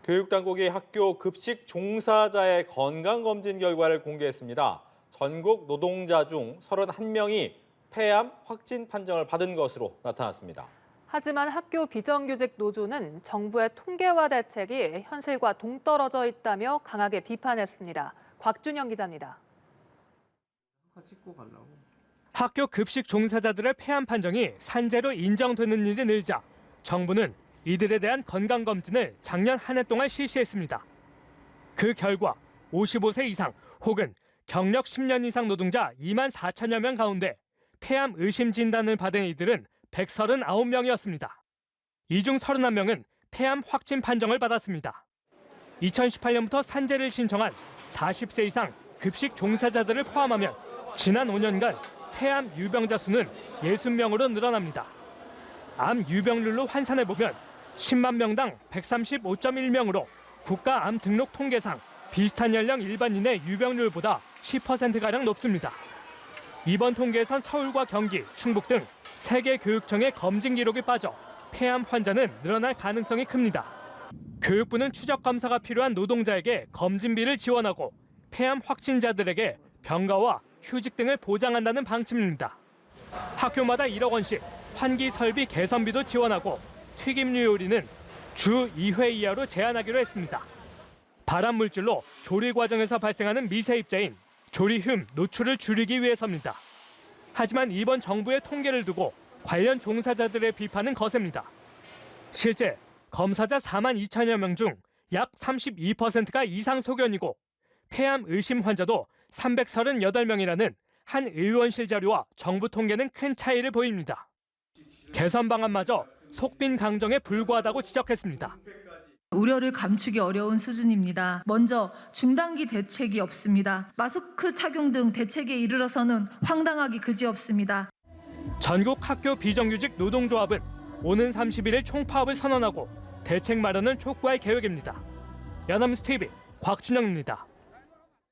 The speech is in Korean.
교육당국이 학교 급식 종사자의 건강검진 결과를 공개했습니다. 전국 노동자 중 31명이 폐암 확진 판정을 받은 것으로 나타났습니다. 하지만 학교 비정규직 노조는 정부의 통계와 대책이 현실과 동떨어져 있다며 강하게 비판했습니다. 곽준영 기자입니다. 학교 급식 종사자들의 폐암 판정이 산재로 인정되는 일이 늘자 정부는 이들에 대한 건강검진을 작년 한 해 동안 실시했습니다. 그 결과 55세 이상 혹은 경력 10년 이상 노동자 2만 4천여 명 가운데 폐암 의심 진단을 받은 이들은 139명이었습니다. 이 중 31명은 폐암 확진 판정을 받았습니다. 2018년부터 산재를 신청한 40세 이상 급식 종사자들을 포함하면 지난 5년간 폐암 유병자 수는 60명으로 늘어납니다. 암 유병률로 환산해보면 10만 명당 135.1명으로 국가암 등록 통계상 비슷한 연령 일반인의 유병률보다 10%가량 높습니다. 이번 통계에선 서울과 경기, 충북 등 3개 교육청의 검진 기록이 빠져 폐암 환자는 늘어날 가능성이 큽니다. 교육부는 추적 검사가 필요한 노동자에게 검진비를 지원하고 폐암 확진자들에게 병가와 휴직 등을 보장한다는 방침입니다. 학교마다 1억 원씩 환기 설비 개선비도 지원하고 튀김류 요리는 주 2회 이하로 제한하기로 했습니다. 발암 물질로 조리 과정에서 발생하는 미세입자인 조리띨 노출을 줄이기 위해서입니다. 하지만 이번 정부의 통계를 두고 관련 종사자들의 비판은 거셉니다. 실제 검사자 4만 2천여 명 중 약 32%가 이상 소견이고 폐암 의심 환자도 338명이라는 한 의원실 자료와 정부 통계는 큰 차이를 보입니다. 개선 방안마저 속빈 강정에 불과하다고 지적했습니다. 우려를 감추기 어려운 수준입니다. 먼저 중단기 대책이 없습니다. 마스크 착용 등 대책에 이르러서는 황당하기 그지없습니다. 전국 학교 비정규직 노동조합은 오는 31일 총파업을 선언하고 대책 마련을 촉구할 계획입니다. 연합뉴스 TV 곽준영입니다.